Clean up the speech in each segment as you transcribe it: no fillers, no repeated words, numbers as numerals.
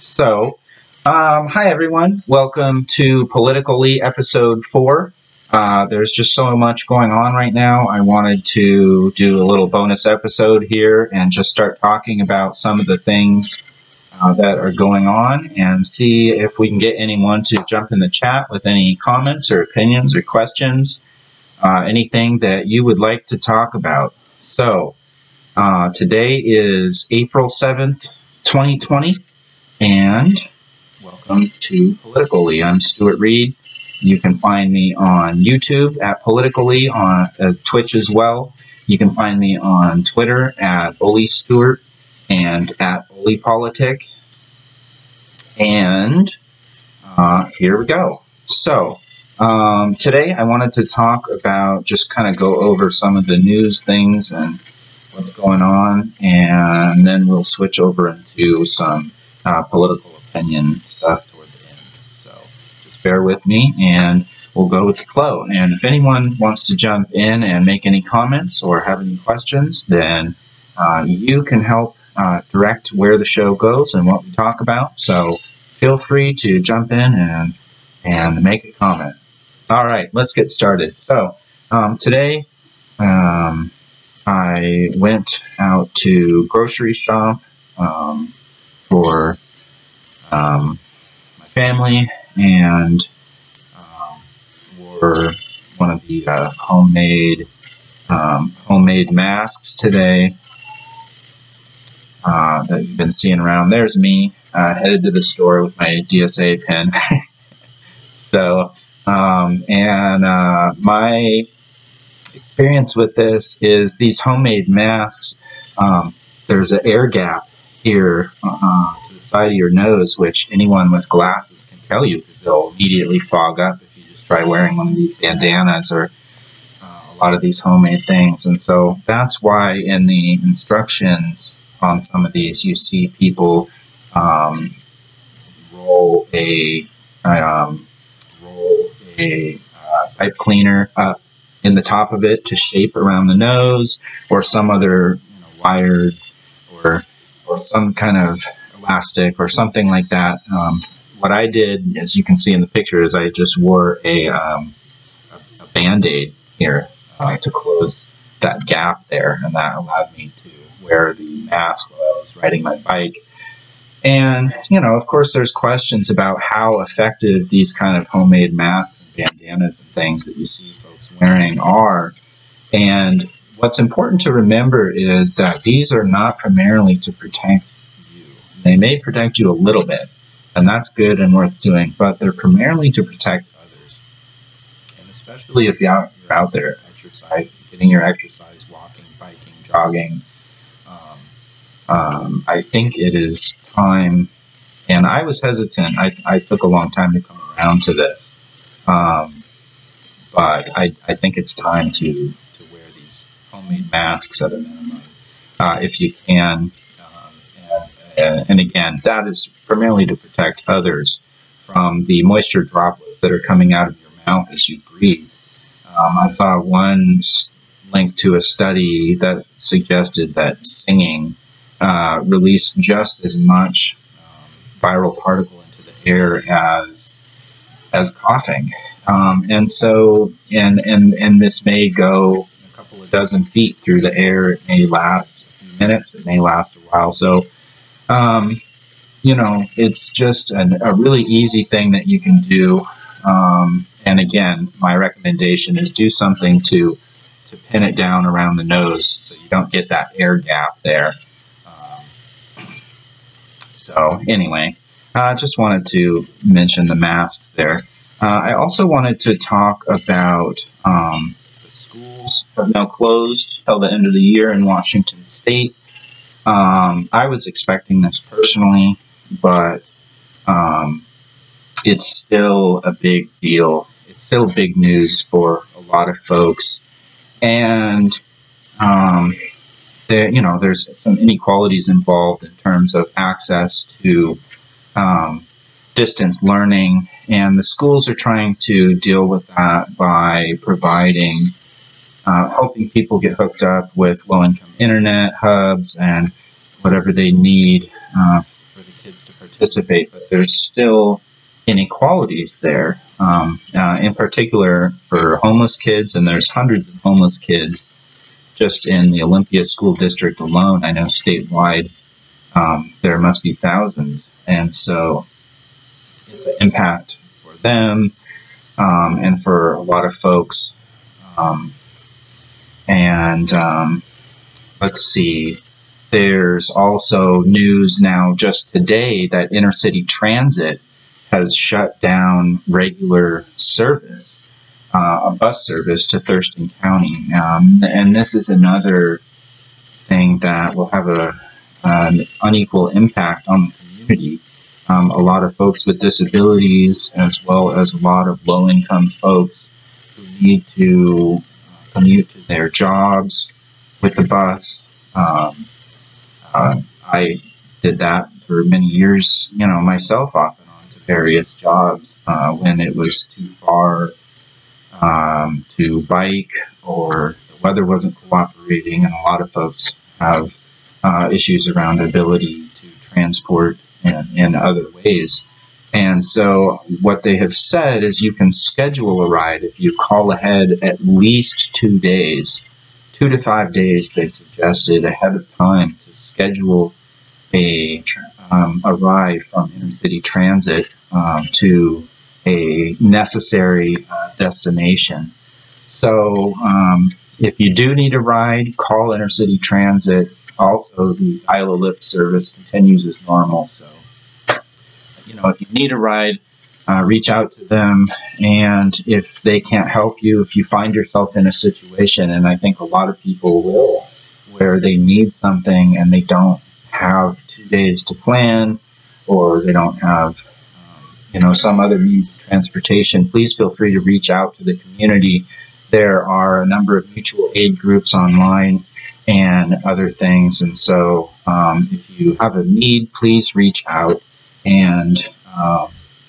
Hi everyone. Welcome to PoliticOly episode 4. There's just so much going on right now. I wanted to do a little bonus episode here and just start talking about some of the things that are going on and see if we can get anyone to jump in the chat with any comments or opinions or questions, anything that you would like to talk about. So today is April 7th, 2020. And welcome to PoliticOly. I'm Stuart Reed. You can find me on YouTube at PoliticOly, on Twitch as well. You can find me on Twitter at OlyStuart and at OlyPolitic. And here we go. So today I wanted to talk about, just kind of go over some of the news things and what's going on, and then we'll switch over into some political opinion stuff toward the end. So just bear with me and we'll go with the flow. And if anyone wants to jump in and make any comments or have any questions, then you can help direct where the show goes and what we talk about. So feel free to jump in and make a comment. All right, let's get started. So today I went out to grocery shop for my family and wore one of the homemade masks today that you've been seeing around. There's me headed to the store with my DSA pen. So my experience with this is these homemade masks, there's an air gap here to the side of your nose, which anyone with glasses can tell you, because they'll immediately fog up if you just try wearing one of these bandanas or a lot of these homemade things. And so that's why in the instructions on some of these you see people roll a pipe cleaner up in the top of it to shape around the nose, or some other wired or some kind of elastic or something like that. What I did, as you can see in the picture, is I just wore a Band-Aid here to close that gap there, and that allowed me to wear the mask while I was riding my bike. And, of course, there's questions about how effective these kind of homemade masks and bandanas and things that you see folks wearing are. And what's important to remember is that these are not primarily to protect you. They may protect you a little bit, and that's good and worth doing, but they're primarily to protect others. And especially if you're out there exercise, getting your exercise, walking, biking, jogging, I think it is time, and I was hesitant. I took a long time to come around to this, but I think it's time to wear these homemade masks at a minimum, if you can. And again, that is primarily to protect others from the moisture droplets that are coming out of your mouth as you breathe. I saw one link to a study that suggested that singing released just as much viral particle into the air as coughing. And so, and this may go a couple of dozen feet through the air. It may last a few minutes. It may last a while. So, it's just a really easy thing that you can do. And again, my recommendation is do something to pin it down around the nose so you don't get that air gap there. So anyway, I just wanted to mention the masks there. I also wanted to talk about the schools are now closed till the end of the year in Washington State. I was expecting this personally, but it's still a big deal. It's still big news for a lot of folks. And there's some inequalities involved in terms of access to distance learning, and the schools are trying to deal with that by providing, helping people get hooked up with low-income internet hubs and whatever they need for the kids to participate, but there's still inequalities there, in particular for homeless kids, and there's hundreds of homeless kids just in the Olympia School District alone. I know statewide there must be thousands, and so it's an impact for them and for a lot of folks. Let's see, there's also news now just today that intercity transit has shut down regular service, a bus service to Thurston County. And this is another thing that will have an unequal impact on the community. A lot of folks with disabilities, as well as a lot of low-income folks who need to commute to their jobs with the bus. I did that for many years, myself, off and on to various jobs when it was too far to bike, or the weather wasn't cooperating, and a lot of folks have issues around ability to transport in other ways. And so what they have said is you can schedule a ride if you call ahead at least 2 days, 2 to 5 days, they suggested, ahead of time to schedule a ride from intercity transit to a necessary destination. So if you do need a ride, call intercity transit. Also, the Iowa Lyft service continues as normal. So, if you need a ride, reach out to them. And if they can't help you, if you find yourself in a situation, and I think a lot of people will, where they need something and they don't have 2 days to plan, or they don't have, some other means of transportation, please feel free to reach out to the community. There are a number of mutual aid groups online and other things. And so if you have a need, please reach out. And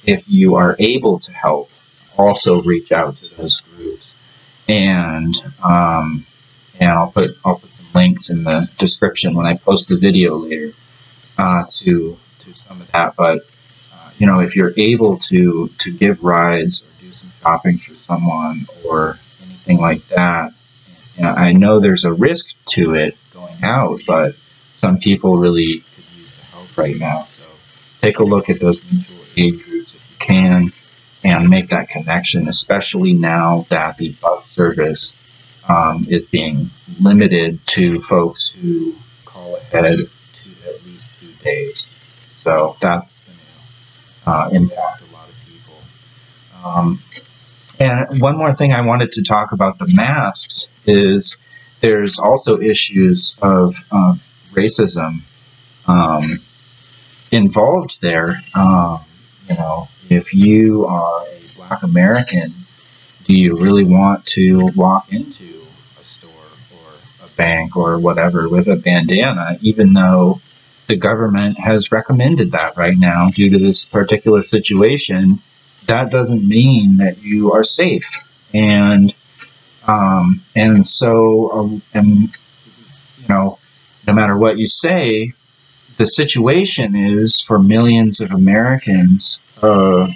if you are able to help, also reach out to those groups. And I'll put some links in the description when I post the video later to some of that. But if you're able to give rides or do some shopping for someone or anything like that, I know there's a risk to it going out, but some people really could use the help right now. So take a look at those mutual aid groups if you can, and make that connection, especially now that the bus service is being limited to folks who call ahead to at least 2 days. So that's going to impact a lot of people. And one more thing I wanted to talk about the masks is there's also issues of racism involved there. If you are a Black American, do you really want to walk into a store or a bank or whatever with a bandana, even though the government has recommended that right now due to this particular situation? That doesn't mean that you are safe. And so no matter what you say, the situation is for millions of Americans who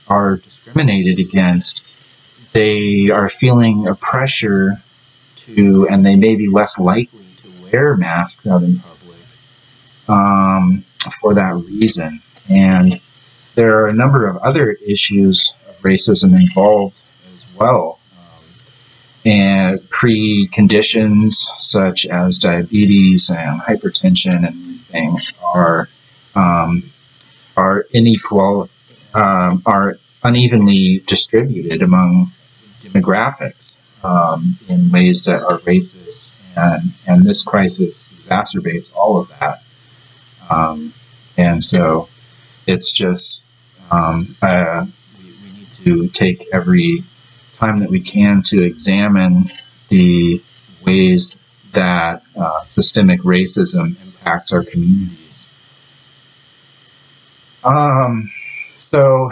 are discriminated against. They are feeling a pressure to, and they may be less likely to wear masks out in public for that reason. And there are a number of other issues of racism involved as well. And preconditions such as diabetes and hypertension and these things are unevenly distributed among demographics in ways that are racist, and this crisis exacerbates all of that. And so it's just we need to take every time that we can to examine the ways that systemic racism impacts our communities. So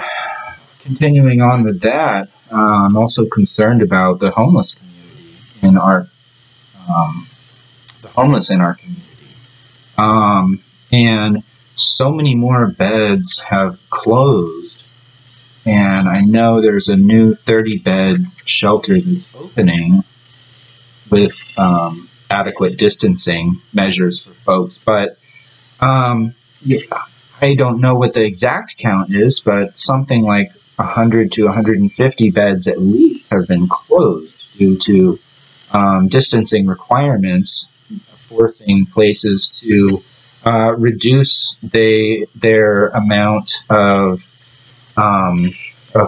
continuing on with that, I'm also concerned about the homeless community in our community. And so many more beds have closed. And I know there's a new 30-bed shelter that's opening with adequate distancing measures for folks. But yeah, I don't know what the exact count is, but something like 100 to 150 beds at least have been closed due to distancing requirements, forcing places to reduce their amount of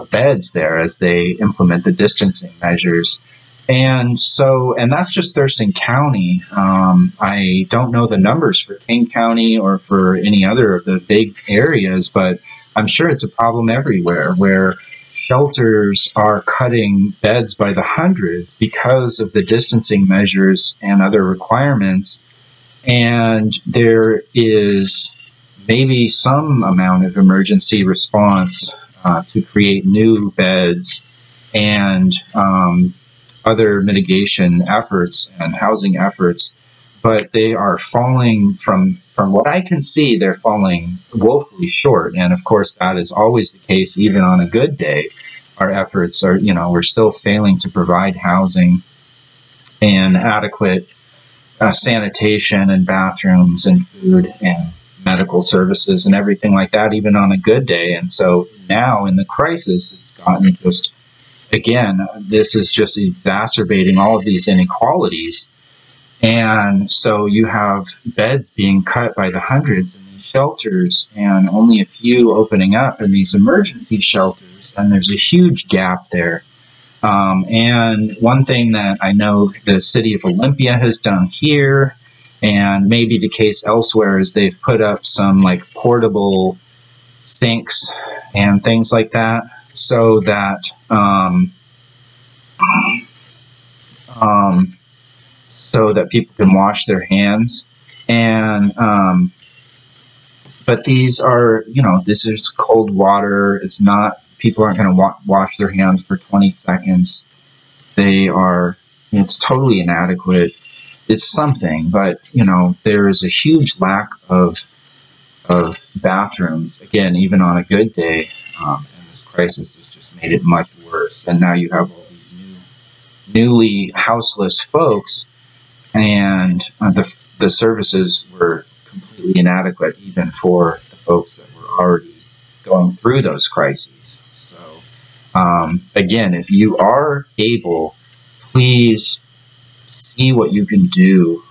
beds there as they implement the distancing measures. And that's just Thurston County. I don't know the numbers for King County or for any other of the big areas, but I'm sure it's a problem everywhere where shelters are cutting beds by the hundreds because of the distancing measures and other requirements. And there is maybe some amount of emergency response to create new beds and other mitigation efforts and housing efforts, but they are falling from what I can see, they're falling woefully short. And of course, that is always the case, even on a good day. Our efforts are, we're still failing to provide housing and adequate sanitation and bathrooms and food and medical services and everything like that, even on a good day. And so now in the crisis, it's gotten just, again, this is just exacerbating all of these inequalities. And so you have beds being cut by the hundreds in these shelters and only a few opening up in these emergency shelters. And there's a huge gap there. And one thing that I know the city of Olympia has done here, and maybe the case elsewhere, is they've put up some like portable sinks and things like that, so that people can wash their hands. And but these are, this is cold water. It's not, people aren't going to wash their hands for 20 seconds. They are, it's totally inadequate. It's something, but there is a huge lack of bathrooms, again, even on a good day. And this crisis has just made it much worse. And now you have all these newly houseless folks, and the services were completely inadequate even for the folks that were already going through those crises. So again, if you are able, please see what you can do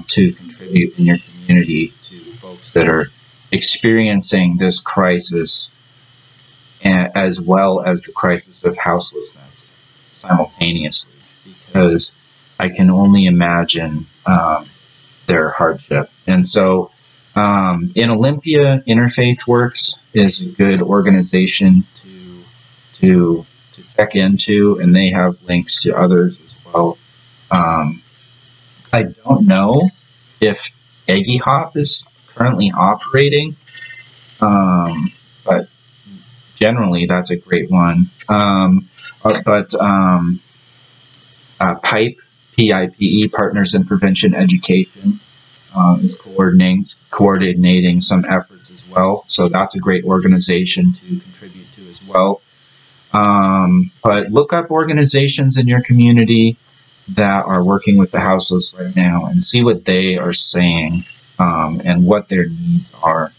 to contribute in your community to folks that are experiencing this crisis, as well as the crisis of houselessness simultaneously, because I can only imagine their hardship. And so in Olympia, Interfaith Works is a good organization to check into, and they have links to others as well. I don't know if Eggy Hop is currently operating, but generally that's a great one. PIPE, P-I-P-E, Partners in Prevention Education, is coordinating some efforts as well. So that's a great organization to contribute to as well. But look up organizations in your community that are working with the houseless right now and see what they are saying and what their needs are,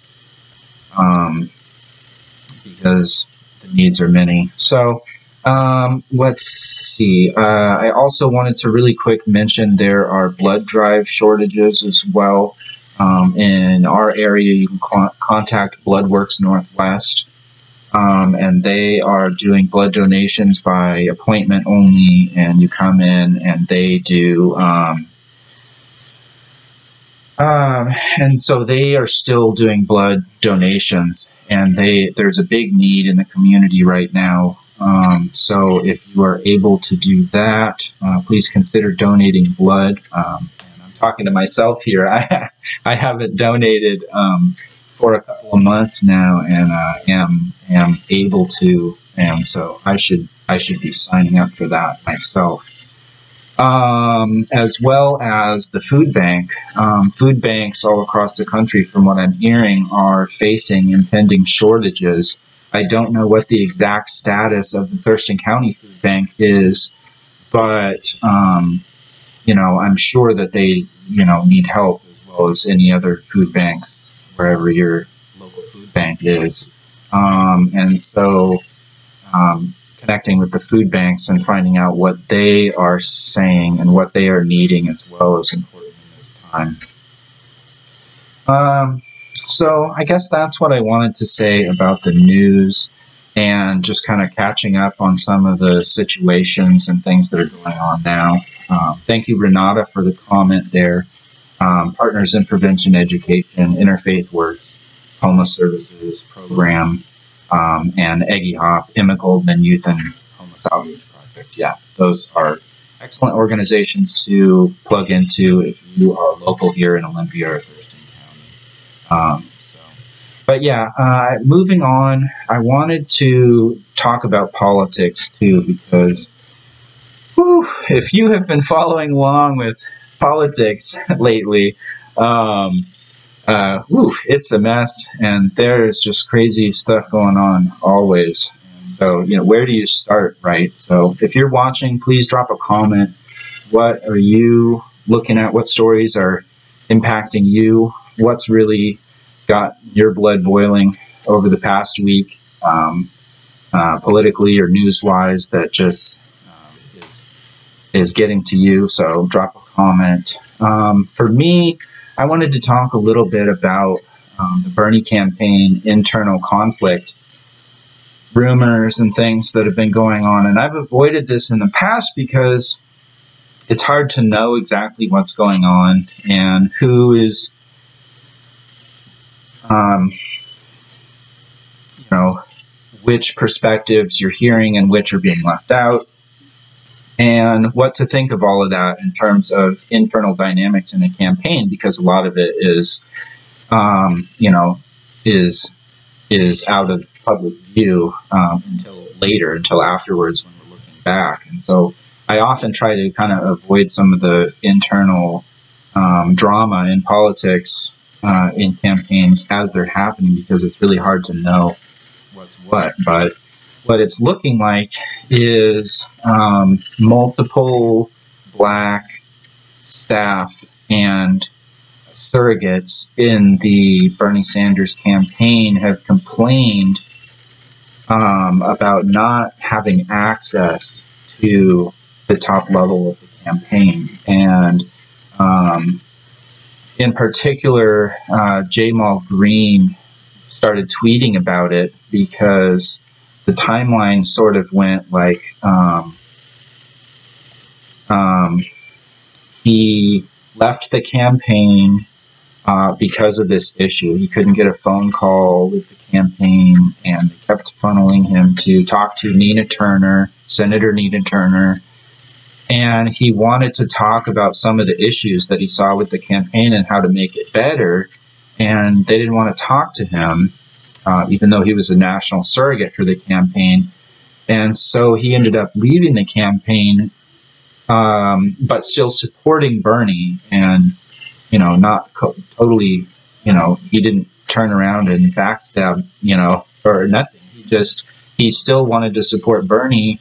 because the needs are many. So let's see. I also wanted to really quick mention there are blood drive shortages as well. In our area, you can contact Bloodworks Northwest, and they are doing blood donations by appointment only, and you come in and they do, and so they are still doing blood donations, and there's a big need in the community right now. So if you are able to do that, please consider donating blood. And I'm talking to myself here. I haven't donated for a couple of months now, and am able to, and so I should be signing up for that myself. as well as the food bank. Food banks all across the country, from what I'm hearing, are facing impending shortages. I don't know what the exact status of the Thurston County Food Bank is, but you know, I'm sure that they, you know, need help as well as any other food banks wherever your local food bank is. And so connecting with the food banks and finding out what they are saying and what they are needing as well is important in this time. So I guess that's what I wanted to say about the news and just kind of catching up on some of the situations and things that are going on now. Thank you, Renata, for the comment there. Partners in Prevention Education, Interfaith Works, Homeless Services Program, and Eggy Hop, Emma Goldman Youth and Homeless Outreach Project. Yeah, those are excellent organizations to plug into if you are local here in Olympia or Thurston County. But yeah, moving on, I wanted to talk about politics too, because whew, if you have been following along with politics lately, it's a mess, and there's just crazy stuff going on always. And so, you know, where do you start, right? So if you're watching, please drop a comment. What are you looking at? What stories are impacting you? What's really got your blood boiling over the past week, politically or news-wise, that just is getting to you? So drop a comment. For me, I wanted to talk a little bit about the Bernie campaign internal conflict, rumors and things that have been going on. And I've avoided this in the past because it's hard to know exactly what's going on and who is, you know, which perspectives you're hearing and which are being left out, and what to think of all of that in terms of internal dynamics in a campaign, because a lot of it is, you know, is out of public view until later, until afterwards when we're looking back. And so I often try to kind of avoid some of the internal drama in politics in campaigns as they're happening, because it's really hard to know what's what. But what it's looking like is multiple Black staff and surrogates in the Bernie Sanders campaign have complained about not having access to the top level of the campaign. And in particular, Jamal Green started tweeting about it because the timeline sort of went like he left the campaign because of this issue. He couldn't get a phone call with the campaign, and they kept funneling him to talk to Nina Turner, Senator Nina Turner, and he wanted to talk about some of the issues that he saw with the campaign and how to make it better, and they didn't want to talk to him, even though he was a national surrogate for the campaign. And so he ended up leaving the campaign, but still supporting Bernie, and, you know, not totally, you know, he didn't turn around and backstab, you know, or nothing. He still wanted to support Bernie,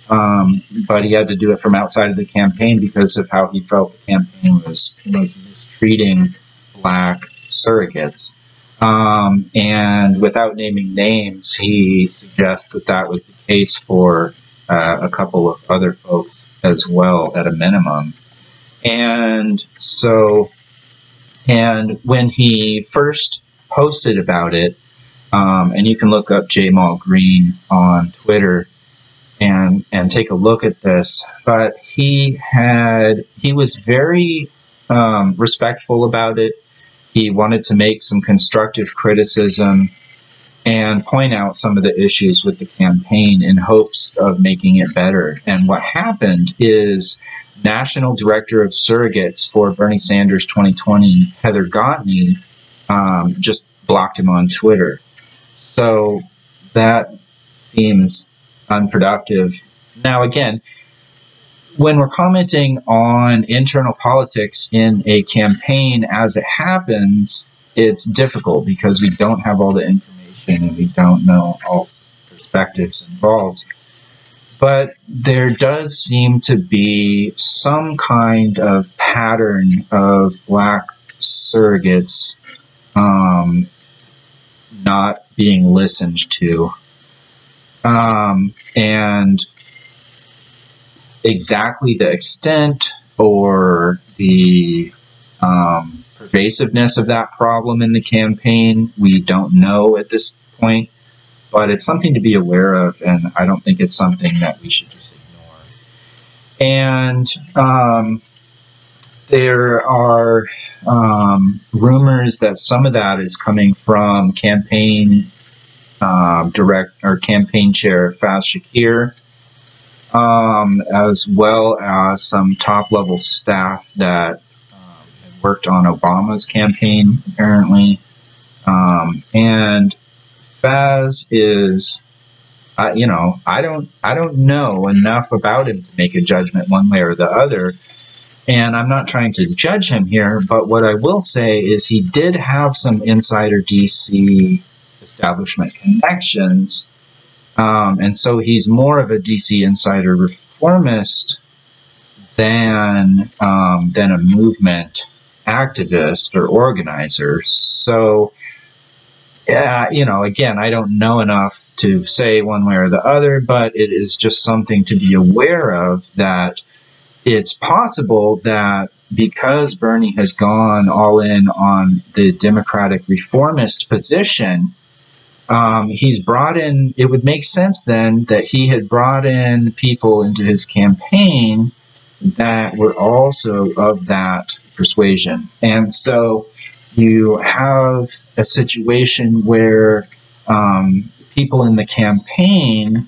but he had to do it from outside of the campaign because of how he felt the campaign was mistreating Black surrogates. And without naming names, he suggests that that was the case for a couple of other folks as well, at a minimum. And so, and when he first posted about it, and you can look up Jamal Green on Twitter and take a look at this, but he was very respectful about it. He wanted to make some constructive criticism and point out some of the issues with the campaign in hopes of making it better. And what happened is National Director of Surrogates for Bernie Sanders 2020, Heather Gottney, just blocked him on Twitter. So that seems unproductive. Now, again, when we're commenting on internal politics in a campaign as it happens, it's difficult because we don't have all the information and we don't know all perspectives involved. But there does seem to be some kind of pattern of black surrogates not being listened to. And exactly the extent or the pervasiveness of that problem in the campaign, we don't know at this point, but it's something to be aware of, and I don't think it's something that we should just ignore. And there are rumors that some of that is coming from campaign campaign chair Faz Shakir, as well as some top-level staff that had worked on Obama's campaign, apparently. And Faz is, you know, I don't know enough about him to make a judgment one way or the other. And I'm not trying to judge him here, but what I will say is he did have some insider DC establishment connections. And so he's more of a DC insider reformist than a movement activist or organizer. So, yeah, you know, again, I don't know enough to say one way or the other, but it is just something to be aware of, that it's possible that because Bernie has gone all in on the Democratic reformist position, he's brought in, it would make sense then that he had brought in people into his campaign that were also of that persuasion. And so you have a situation where people in the campaign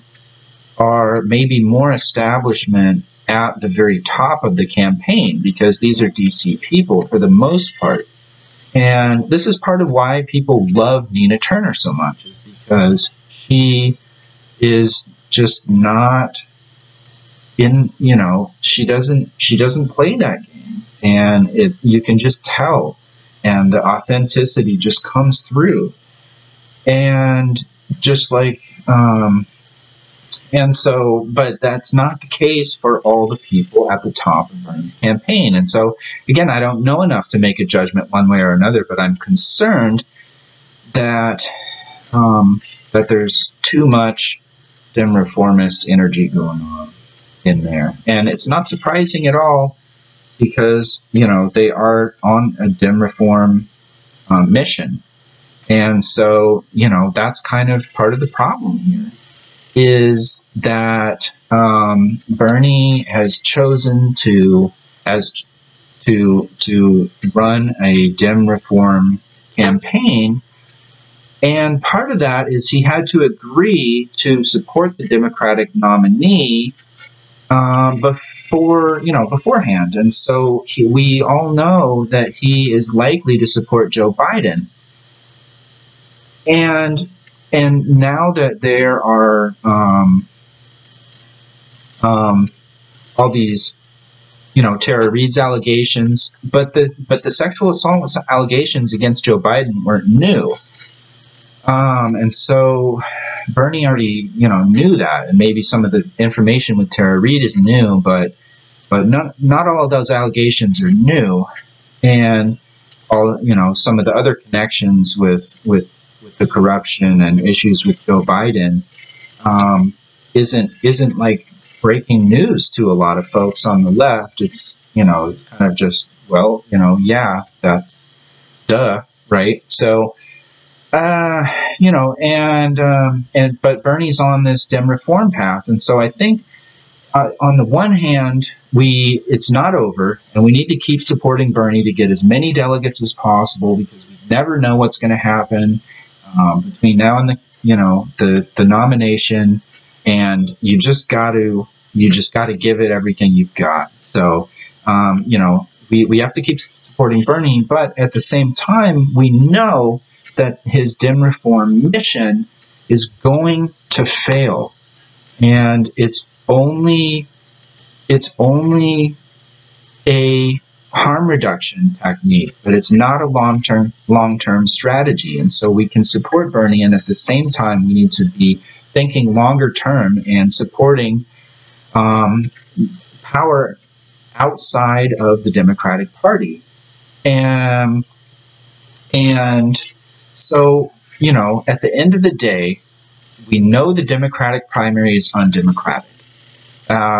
are maybe more establishment at the very top of the campaign, because these are DC people for the most part. And this is part of why people love Nina Turner so much, is because she is just not in, you know, she doesn't play that game, and you can just tell, and the authenticity just comes through. And just like and so, but that's not the case for all the people at the top of Bernie's campaign. And so, again, I don't know enough to make a judgment one way or another, but I'm concerned that that there's too much Dem reformist energy going on in there. And it's not surprising at all, because, you know, they are on a Dem reform mission. And so, you know, that's kind of part of the problem here, is that Bernie has chosen to run a Dem reform campaign, and part of that is he had to agree to support the Democratic nominee beforehand, and so we all know that he is likely to support Joe Biden, and now that there are all these, you know, Tara Reade's allegations, but the sexual assault allegations against Joe Biden weren't new, and so Bernie already, you know, knew that, and maybe some of the information with Tara Reade is new, but not all of those allegations are new, and all, you know, some of the other connections with the corruption and issues with Joe Biden isn't like breaking news to a lot of folks on the left. It's, you know, it's kind of just, well, you know, yeah, that's duh, right? So, you know, but Bernie's on this Dem reform path, and so I think on the one hand, it's not over, and we need to keep supporting Bernie to get as many delegates as possible, because we never know what's going to happen between now and the nomination, and you just got to give it everything you've got. So you know, we have to keep supporting Bernie, but at the same time, we know that his Dem reform mission is going to fail, and it's only it's only a harm reduction technique, but it's not a long-term strategy. And so we can support Bernie, and at the same time, we need to be thinking longer term and supporting power outside of the Democratic Party. And so, you know, at the end of the day, we know the Democratic primary is undemocratic.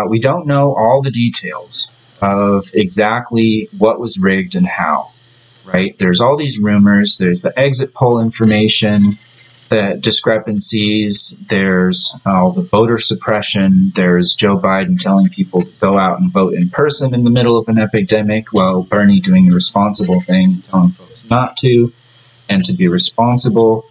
We don't know all the details of exactly what was rigged and how, right? There's all these rumors, there's the exit poll information, the discrepancies, there's all the voter suppression, there's Joe Biden telling people to go out and vote in person in the middle of an epidemic, while Bernie doing the responsible thing, telling folks not to, and to be responsible.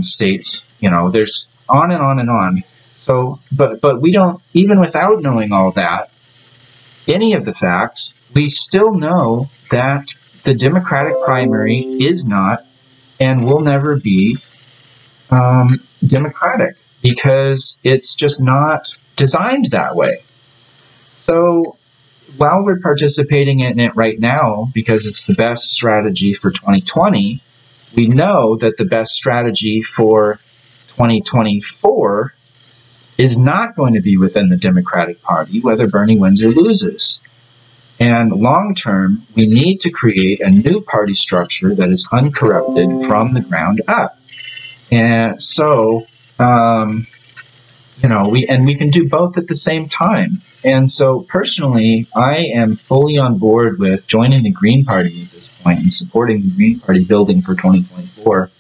States, you know, there's on and on and on. So, but we don't, even without knowing all that, any of the facts, we still know that the Democratic primary is not and will never be democratic, because it's just not designed that way. So while we're participating in it right now because it's the best strategy for 2020, we know that the best strategy for 2024 is not going to be within the Democratic Party, whether Bernie wins or loses. And long term, we need to create a new party structure that is uncorrupted from the ground up. And so, you know, we can do both at the same time. And so personally, I am fully on board with joining the Green Party at this point and supporting the Green Party building for 2024.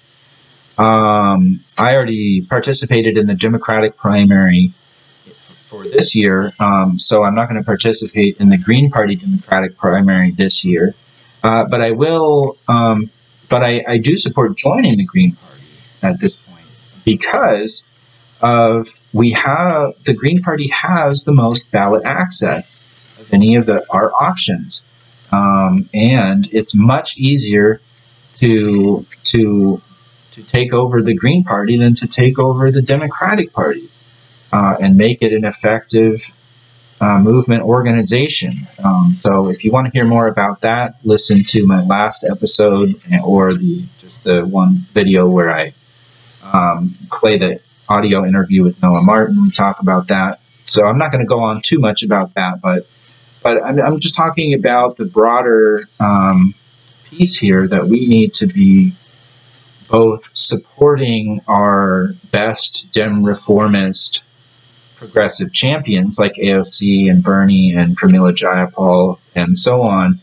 I already participated in the Democratic primary for this year, so I'm not going to participate in the Green Party Democratic primary this year. But I will, but I do support joining the Green Party at this point, because of the Green Party has the most ballot access of any of our options, and it's much easier to take over the Green Party than to take over the Democratic Party and make it an effective movement organization. So if you want to hear more about that, listen to my last episode, or just the one video where I play the audio interview with Noah Martin. We talk about that. So I'm not going to go on too much about that, but I'm just talking about the broader piece here, that we need to be both supporting our best Dem-reformist progressive champions like AOC and Bernie and Pramila Jayapal and so on,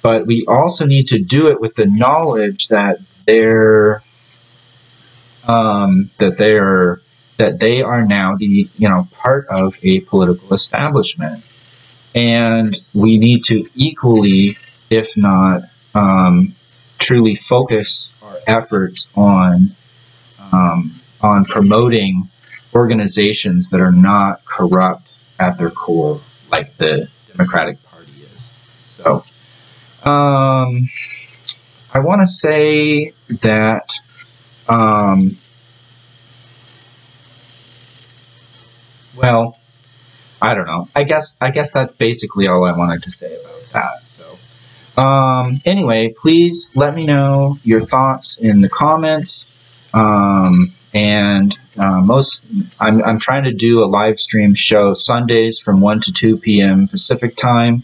but we also need to do it with the knowledge that they are now the part of a political establishment, and we need to equally, if not truly, focus our efforts on promoting organizations that are not corrupt at their core, like the Democratic Party is. So I want to say that well, I don't know. I guess that's basically all I wanted to say about that. So anyway, please let me know your thoughts in the comments. I'm trying to do a live stream show Sundays from 1 to 2 p.m. Pacific time.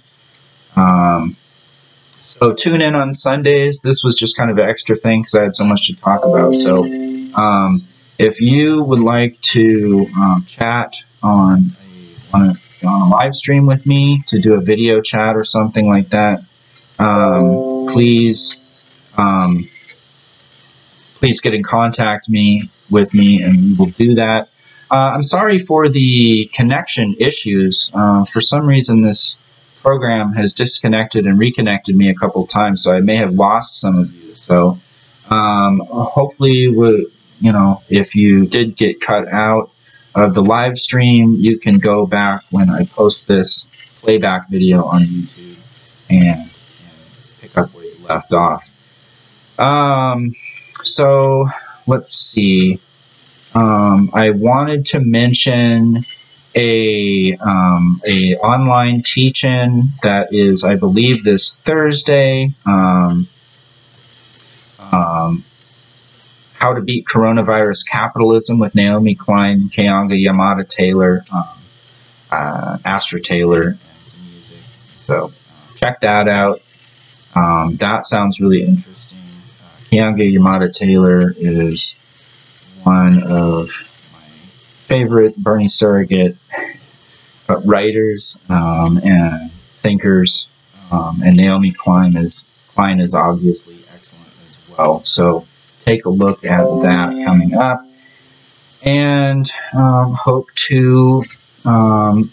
So tune in on Sundays. This was just kind of an extra thing because I had so much to talk about. So if you would like to chat on a live stream with me, to do a video chat or something like that, please get in contact with me and we will do that. I'm sorry for the connection issues. For some reason, this program has disconnected and reconnected me a couple times, so I may have lost some of you. So hopefully, if you did get cut out of the live stream, you can go back when I post this playback video on YouTube and pick up where you left off. So let's see. I wanted to mention a online teach-in that is, I believe, this Thursday. How to Beat Coronavirus Capitalism with Naomi Klein, Keeanga Yamada Taylor, Astra Taylor, and some music. So check that out. That sounds really interesting. Keeanga Yamada Taylor is one of my favorite Bernie surrogate writers and thinkers, and Naomi Klein is obviously excellent as well. So take a look at that coming up, and hope to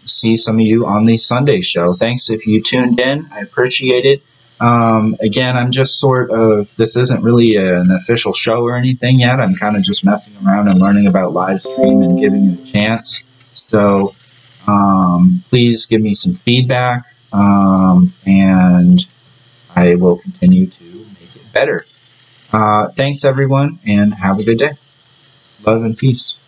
see some of you on the Sunday show. Thanks if you tuned in. I appreciate it. Again, I'm just this isn't really an official show or anything yet. I'm kind of just messing around and learning about live stream and giving it a chance. So please give me some feedback, and I will continue to make it better. Thanks, everyone, and have a good day. Love and peace.